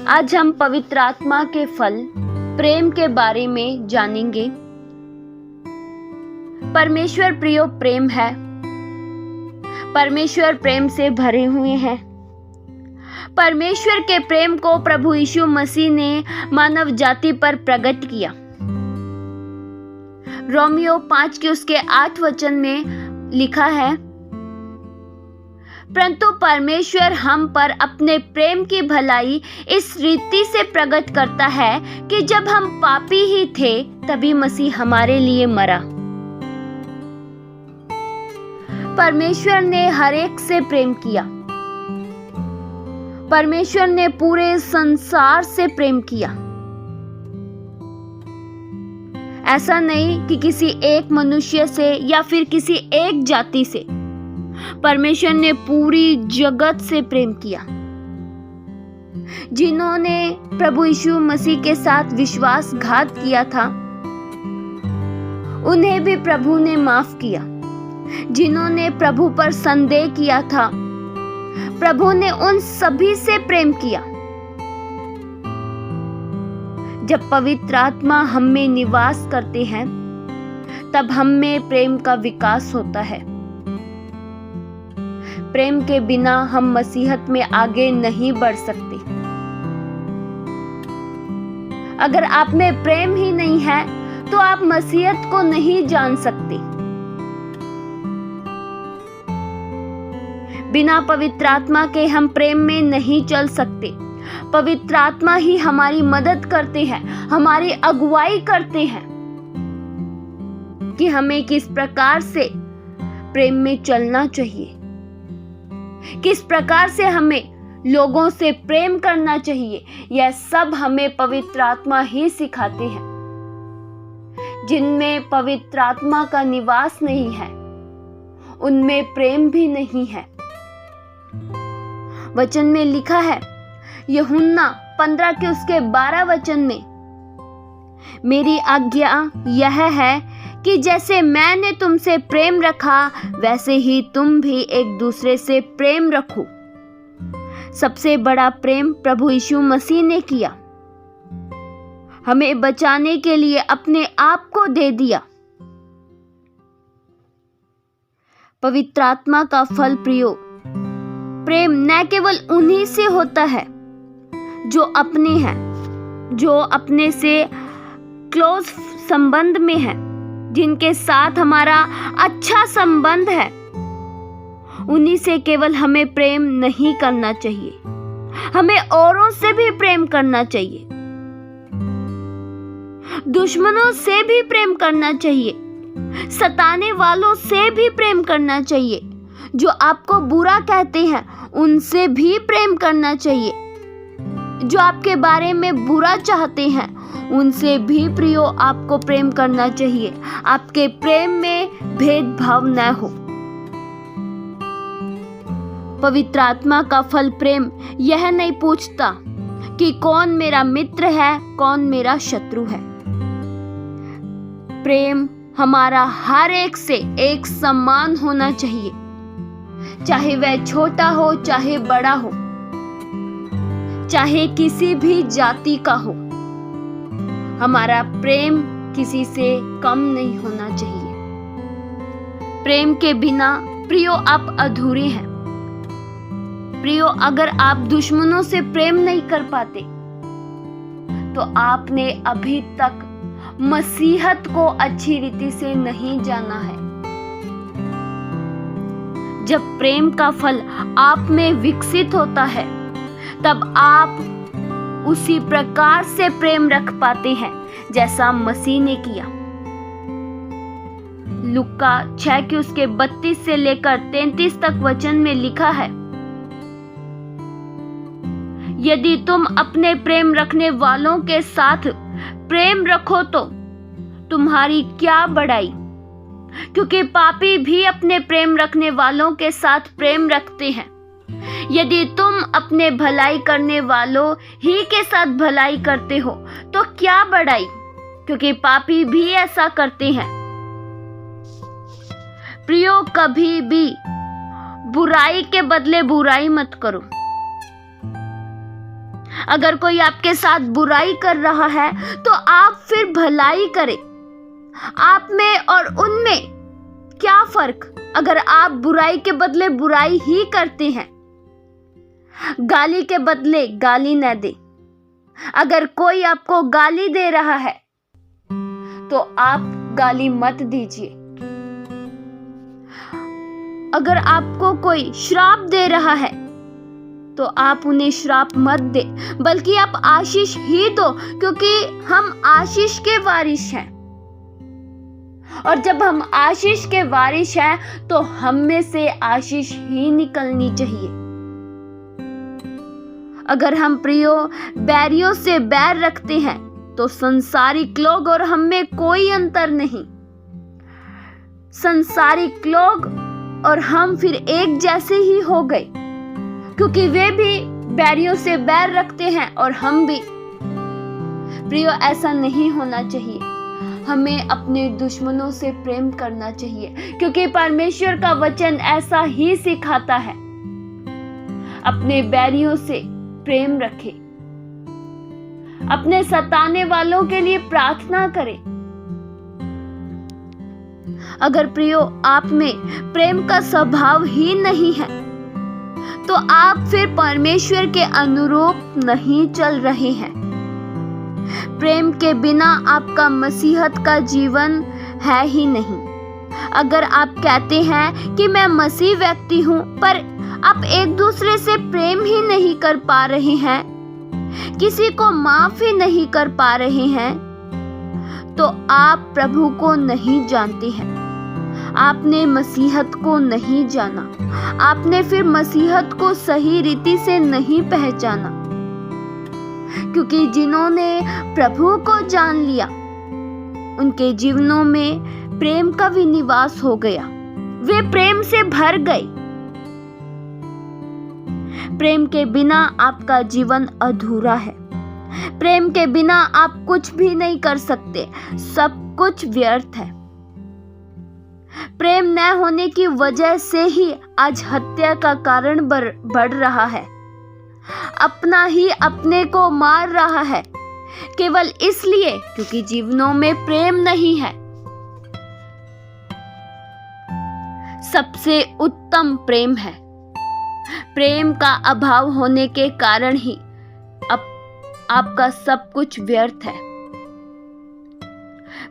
आज हम पवित्र आत्मा के फल प्रेम के बारे में जानेंगे। परमेश्वर प्रियो प्रेम है। परमेश्वर प्रेम से भरे हुए हैं। परमेश्वर के प्रेम को प्रभु यीशु मसीह ने मानव जाति पर प्रकट किया। रोमियो 5 के उसके 8 वचन में लिखा है, परंतु परमेश्वर हम पर अपने प्रेम की भलाई इस रीति से प्रकट करता है कि जब हम पापी ही थे तभी मसीह हमारे लिए मरा। परमेश्वर ने हर एक से प्रेम किया। परमेश्वर ने पूरे संसार से प्रेम किया। ऐसा नहीं कि किसी एक मनुष्य से या फिर किसी एक जाति से। परमेश्वर ने पूरी जगत से प्रेम किया। जिन्होंने प्रभु यीशु मसीह के साथ विश्वासघात किया था उन्हें भी प्रभु ने माफ किया। जिन्होंने प्रभु पर संदेह किया था प्रभु ने उन सभी से प्रेम किया। जब पवित्र आत्मा हम में निवास करते हैं तब हम में प्रेम का विकास होता है। प्रेम के बिना हम मसीहत में आगे नहीं बढ़ सकते। अगर आप में प्रेम ही नहीं है तो आप मसीहत को नहीं जान सकते। बिना पवित्र आत्मा के हम प्रेम में नहीं चल सकते। पवित्र आत्मा ही हमारी मदद करते हैं, हमारी अगुवाई करते हैं कि हमें किस प्रकार से प्रेम में चलना चाहिए, किस प्रकार से हमें लोगों से प्रेम करना चाहिए। यह सब हमें पवित्र आत्मा ही सिखाते हैं। जिनमें पवित्र आत्मा का निवास नहीं है उनमें प्रेम भी नहीं है। वचन में लिखा है यूहन्ना 15 के उसके 12 वचन में, मेरी आज्ञा यह है कि जैसे मैंने तुमसे प्रेम रखा वैसे ही तुम भी एक दूसरे से प्रेम रखो। सबसे बड़ा प्रेम प्रभु यीशु मसीह ने किया। हमें बचाने के लिए अपने आप को दे दिया। पवित्र आत्मा का फल प्रियो प्रेम न केवल उन्हीं से होता है जो अपने हैं, जो अपने से क्लोज संबंध में है, जिनके साथ हमारा अच्छा संबंध है। उन्हीं से केवल हमें प्रेम नहीं करना चाहिए, हमें औरों से भी प्रेम करना चाहिए। दुश्मनों से भी प्रेम करना चाहिए। सताने वालों से भी प्रेम करना चाहिए। जो आपको बुरा कहते हैं उनसे भी प्रेम करना चाहिए। जो आपके बारे में बुरा चाहते हैं उनसे भी प्रियो आपको प्रेम करना चाहिए। आपके प्रेम में भेदभाव न हो। पवित्र आत्मा का फल प्रेम यह नहीं पूछता कि कौन मेरा मित्र है, कौन मेरा शत्रु है। प्रेम हमारा हर एक से एक समान होना चाहिए, चाहे वह छोटा हो चाहे बड़ा हो, चाहे किसी भी जाति का हो। हमारा प्रेम किसी से कम नहीं होना चाहिए। प्रेम के बिना प्रियो आप अधूरे हैं। प्रियो, अगर आप दुश्मनों से प्रेम नहीं कर पाते तो आपने अभी तक मसीहत को अच्छी रीति से नहीं जाना है। जब प्रेम का फल आप में विकसित होता है तब आप उसी प्रकार से प्रेम रख पाते हैं जैसा मसीह ने किया। लूका 6 के उसके 32 से लेकर 33 तक वचन में लिखा है, यदि तुम अपने प्रेम रखने वालों के साथ प्रेम रखो तो तुम्हारी क्या बड़ाई, क्योंकि पापी भी अपने प्रेम रखने वालों के साथ प्रेम रखते हैं। यदि तुम अपने भलाई करने वालों ही के साथ भलाई करते हो तो क्या बड़ाई, क्योंकि पापी भी ऐसा करते हैं। प्रियो, कभी भी बुराई के बदले बुराई मत करो। अगर कोई आपके साथ बुराई कर रहा है तो आप फिर भलाई करें। आप में और उनमें क्या फर्क अगर आप बुराई के बदले बुराई ही करते हैं। गाली के बदले गाली न दे। अगर कोई आपको गाली दे रहा है तो आप गाली मत दीजिए। अगर आपको कोई श्राप दे रहा है तो आप उन्हें श्राप मत दे, बल्कि आप आशीष ही दो, क्योंकि हम आशीष के वारिस हैं। और जब हम आशीष के वारिस हैं तो हम में से आशीष ही निकलनी चाहिए। अगर हम प्रियो बैरियों से बैर रखते हैं तो संसारिक लोग और हम में कोई अंतर नहीं। संसारिक लोग और हम फिर एक जैसे ही हो गए, क्योंकि वे भी बैरियों से बैर रखते हैं और हम भी। प्रियो, ऐसा नहीं होना चाहिए। हमें अपने दुश्मनों से प्रेम करना चाहिए, क्योंकि परमेश्वर का वचन ऐसा ही सिखाता है। अपने बैरियों से प्रेम रखें, अपने सताने वालों के लिए प्रार्थना करें। अगर प्रियो आप में प्रेम का स्वभाव ही नहीं है तो आप फिर परमेश्वर के अनुरूप नहीं चल रहे हैं। प्रेम के बिना आपका मसीहत का जीवन है ही नहीं। अगर आप कहते हैं कि मैं मसीह व्यक्ति हूं, पर आप एक दूसरे से प्रेम ही नहीं कर पा रहे हैं, किसी को माफ ही नहीं कर पा रहे हैं, तो आप प्रभु को नहीं जानते हैं। आपने मसीहत को नहीं जाना। आपने फिर मसीहत को सही रीति से नहीं पहचाना, क्योंकि जिन्होंने प्रभु को जान लिया उनके जीवनों में प्रेम का भी निवास हो गया। वे प्रेम से भर गए। प्रेम के बिना आपका जीवन अधूरा है। प्रेम के बिना आप कुछ भी नहीं कर सकते। सब कुछ व्यर्थ है। प्रेम न होने की वजह से ही आज हत्या का कारण बढ़ रहा है। अपना ही अपने को मार रहा है, केवल इसलिए क्योंकि जीवनों में प्रेम नहीं है। सबसे उत्तम प्रेम है। प्रेम का अभाव होने के कारण ही आपका सब कुछ व्यर्थ है।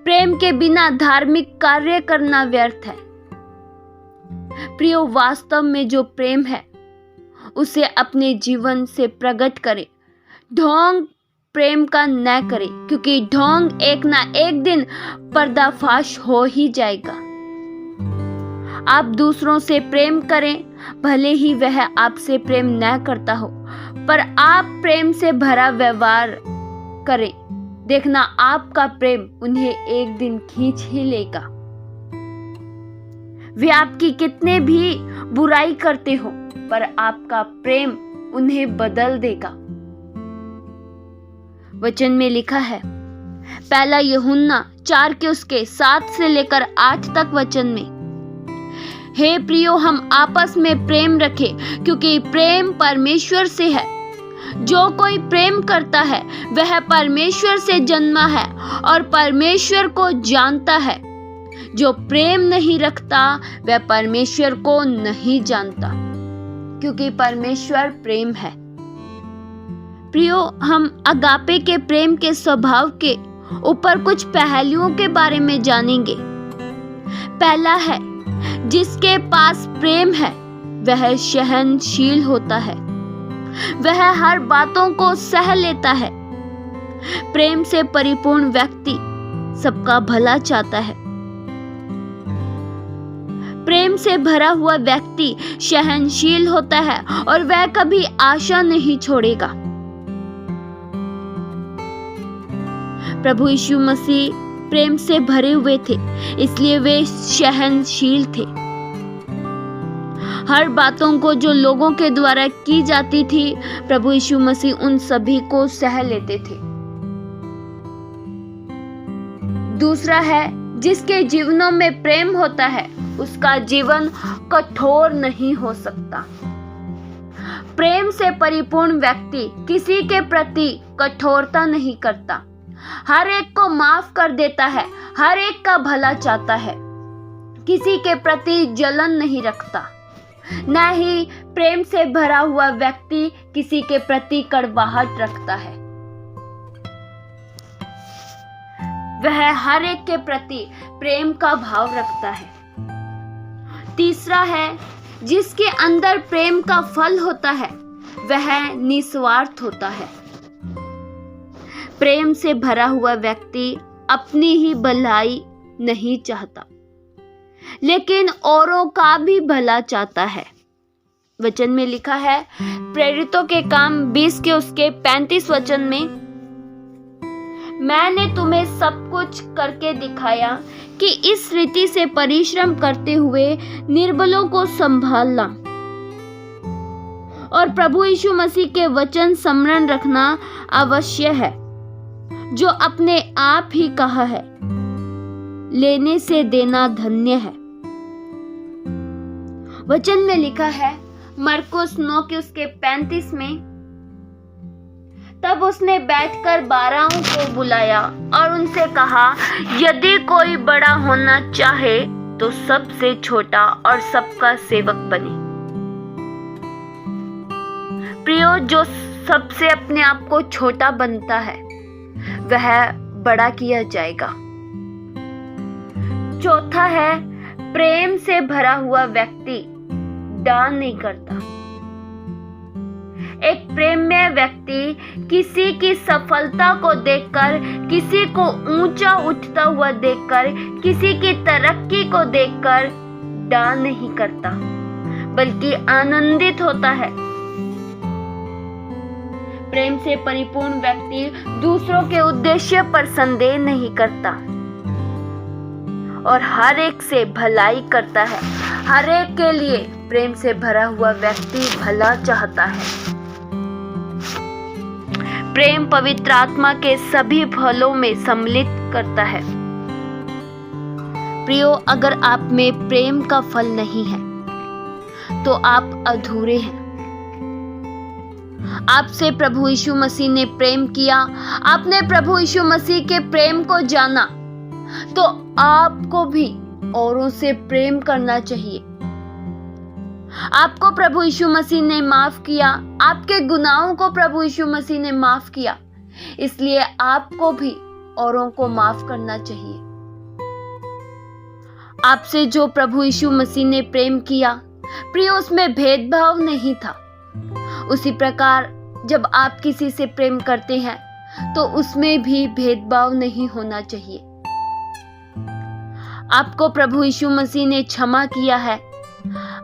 प्रेम के बिना धार्मिक कार्य करना व्यर्थ है। प्रियो, वास्तव में जो प्रेम है उसे अपने जीवन से प्रकट करें। ढोंग प्रेम का न करें, क्योंकि ढोंग एक ना एक दिन पर्दाफाश हो ही जाएगा। आप दूसरों से प्रेम करें, भले ही वह आपसे प्रेम न करता हो, पर आप प्रेम से भरा व्यवहार करें। देखना, आपका प्रेम उन्हें एक दिन खींच ही लेगा। वे आपकी कितने भी बुराई करते हो, पर आपका प्रेम उन्हें बदल देगा। वचन में लिखा है, पहला यूहन्ना 4 के उसके 7 से लेकर 8 तक वचन में, हे प्रियो, हम आपस में प्रेम रखें, क्योंकि प्रेम परमेश्वर से है। जो कोई प्रेम करता है वह परमेश्वर से जन्मा है और परमेश्वर को जानता है। जो प्रेम नहीं रखता वह परमेश्वर को नहीं जानता, क्योंकि परमेश्वर प्रेम है। प्रियो, हम अगापे के प्रेम के स्वभाव के ऊपर कुछ पहलुओं के बारे में जानेंगे। पहला है, जिसके पास प्रेम है वह सहनशील होता है। वह हर बातों को सह लेता है। प्रेम से परिपूर्ण व्यक्ति सबका भला चाहता है। प्रेम से भरा हुआ व्यक्ति सहनशील होता है और वह कभी आशा नहीं छोड़ेगा। प्रभु यीशु मसीह प्रेम से भरे हुए थे, इसलिए वे सहनशील थे। हर बातों को जो लोगों के द्वारा की जाती थी, प्रभु यीशु मसीह उन सभी को सह लेते थे। दूसरा है, जिसके जीवनों में प्रेम होता है उसका जीवन कठोर नहीं हो सकता। प्रेम से परिपूर्ण व्यक्ति किसी के प्रति कठोरता नहीं करता, हर एक को माफ कर देता है, हर एक का भला चाहता है, किसी के प्रति जलन नहीं रखता। न ही प्रेम से भरा हुआ व्यक्ति किसी के प्रति कड़वाहट रखता है। वह हर एक के प्रति प्रेम का भाव रखता है। तीसरा है, जिसके अंदर प्रेम का फल होता है वह निस्वार्थ होता है। प्रेम से भरा हुआ व्यक्ति अपनी ही भलाई नहीं चाहता, लेकिन औरों का भी भला चाहता है। वचन में लिखा है, प्रेरितों के काम 20 के उसके 35 वचन में, मैंने तुम्हें सब कुछ करके दिखाया कि इस रीति से परिश्रम करते हुए निर्बलों को संभालना और प्रभु यीशु मसीह के वचन स्मरण रखना आवश्य है, जो अपने आप ही कहा है, लेने से देना धन्य है। वचन में लिखा है मरकुस 9 के उसके 35 में, तब उसने बैठकर 12 को बुलाया और उनसे कहा, यदि कोई बड़ा होना चाहे तो सबसे छोटा और सबका सेवक बने। प्रियो, जो सबसे अपने आप को छोटा बनता है वह बड़ा किया जाएगा। चौथा है, प्रेम से भरा हुआ व्यक्ति दान नहीं करता। एक प्रेममय व्यक्ति किसी की सफलता को देखकर, किसी को ऊंचा उठता हुआ देखकर, किसी की तरक्की को देखकर दान नहीं करता, बल्कि आनंदित होता है। प्रेम से परिपूर्ण व्यक्ति दूसरों के उद्देश्य पर संदेह नहीं करता और हर एक से भलाई करता है। हर एक के लिए प्रेम से भरा हुआ व्यक्ति भला चाहता है। प्रेम पवित्र आत्मा के सभी फलों में सम्मिलित करता है। प्रियो, अगर आप में प्रेम का फल नहीं है तो आप अधूरे हैं। आपसे प्रभु यीशु मसीह ने प्रेम किया, आपने प्रभु यीशु मसीह के प्रेम को जाना, तो आपको भी औरों से प्रेम करना चाहिए। आपको प्रभु यीशु मसीह ने माफ किया, आपके गुनाहों को प्रभु यीशु मसीह ने माफ किया, इसलिए आपको भी औरों को माफ करना चाहिए। आपसे जो प्रभु यीशु मसीह ने प्रेम किया, प्रिय, उसमें भेदभाव नहीं था। उसी प्रकार जब आप किसी से प्रेम करते हैं तो उसमें भी भेदभाव नहीं होना चाहिए। आपको प्रभु यीशु मसीह ने क्षमा किया है,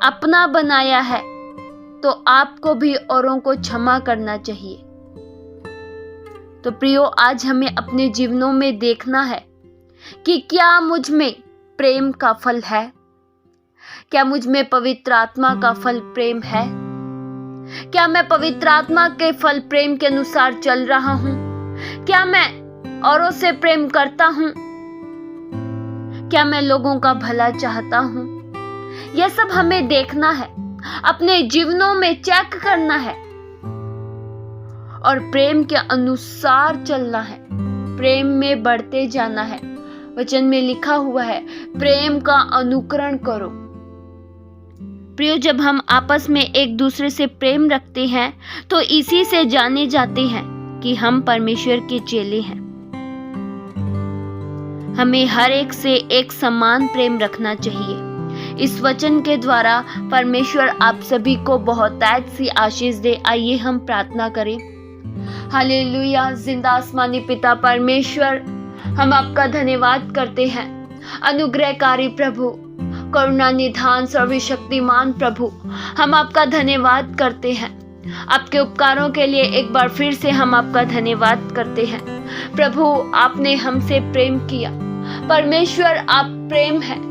अपना बनाया है, तो आपको भी औरों को क्षमा करना चाहिए। तो प्रियो, आज हमें अपने जीवनों में देखना है कि क्या मुझ में प्रेम का फल है, क्या मुझ में पवित्र आत्मा का फल प्रेम है, क्या मैं पवित्र आत्मा के फल प्रेम के अनुसार चल रहा हूं, क्या मैं औरों से प्रेम करता हूं, क्या मैं लोगों का भला चाहता हूं। यह सब हमें देखना है, अपने जीवनों में चेक करना है और प्रेम के अनुसार चलना है, प्रेम में बढ़ते जाना है। वचन में लिखा हुआ है, प्रेम का अनुकरण करो। प्रियो, जब हम आपस में एक दूसरे से प्रेम रखते हैं तो इसी से जाने जाते हैं कि हम परमेश्वर के चेले हैं। हमें हर एक से एक समान प्रेम रखना चाहिए। इस वचन के द्वारा परमेश्वर आप सभी को बहुतायत सी आशीष दे। आइए हम प्रार्थना करें। हालेलुया। जिंदा आसमानी पिता परमेश्वर, हम आपका धन्यवाद करते हैं। अनुग्रहकारी प्रभु, करुणा निधान सर्वशक्तिमान प्रभु, हम आपका धन्यवाद करते हैं। आपके उपकारों के लिए एक बार फिर से हम आपका धन्यवाद करते हैं। प्रभु, आपने हमसे प्रेम किया। परमेश्वर, आप प्रेम हैं।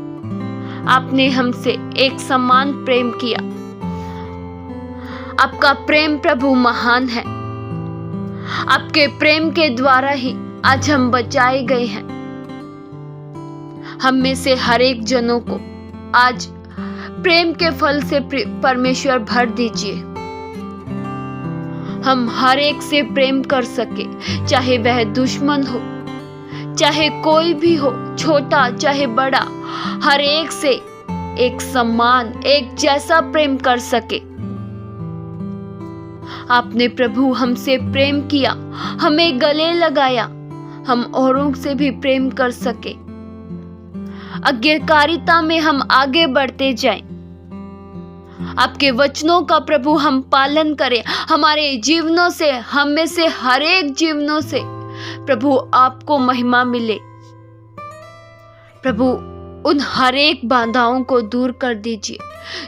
आपने हमसे एक समान प्रेम किया। आपका प्रेम प्रभु महान है। आपके प्रेम के द्वारा ही आज हम बचाए गए हैं। हम में से हर एक जनों को आज प्रेम के फल से परमेश्वर भर दीजिए। हम हर एक से प्रेम कर सके, चाहे वह दुश्मन हो, चाहे कोई भी हो, छोटा चाहे बड़ा, हर एक से एक समान, एक जैसा प्रेम कर सके। आपने प्रभु हमसे प्रेम किया, हमें गले लगाया, हम औरों से भी प्रेम कर सके, आज्ञाकारिता में हम आगे बढ़ते जाएं। आपके वचनों का प्रभु हम पालन करें, हमारे जीवनों से, हम में से हर एक जीवनों से प्रभु आपको महिमा मिले। प्रभु उन हर एक बाधाओं को दूर कर दीजिए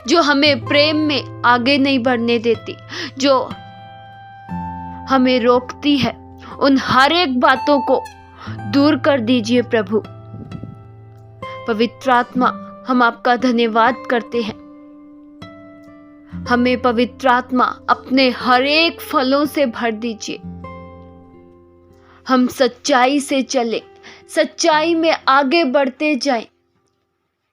जो हमें प्रेम में आगे नहीं बढ़ने देती, जो हमें रोकती है। उन हर एक बातों को दूर कर दीजिए प्रभु। पवित्र आत्मा, हम आपका धन्यवाद करते हैं। हमें पवित्र आत्मा अपने हर एक फलों से भर दीजिए। हम सच्चाई से चले, सच्चाई में आगे बढ़ते जाएं।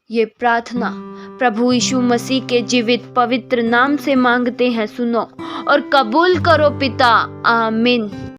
ये प्रार्थना प्रभु यीशु मसीह के जीवित पवित्र नाम से मांगते हैं, सुनो और कबूल करो पिता। आमीन।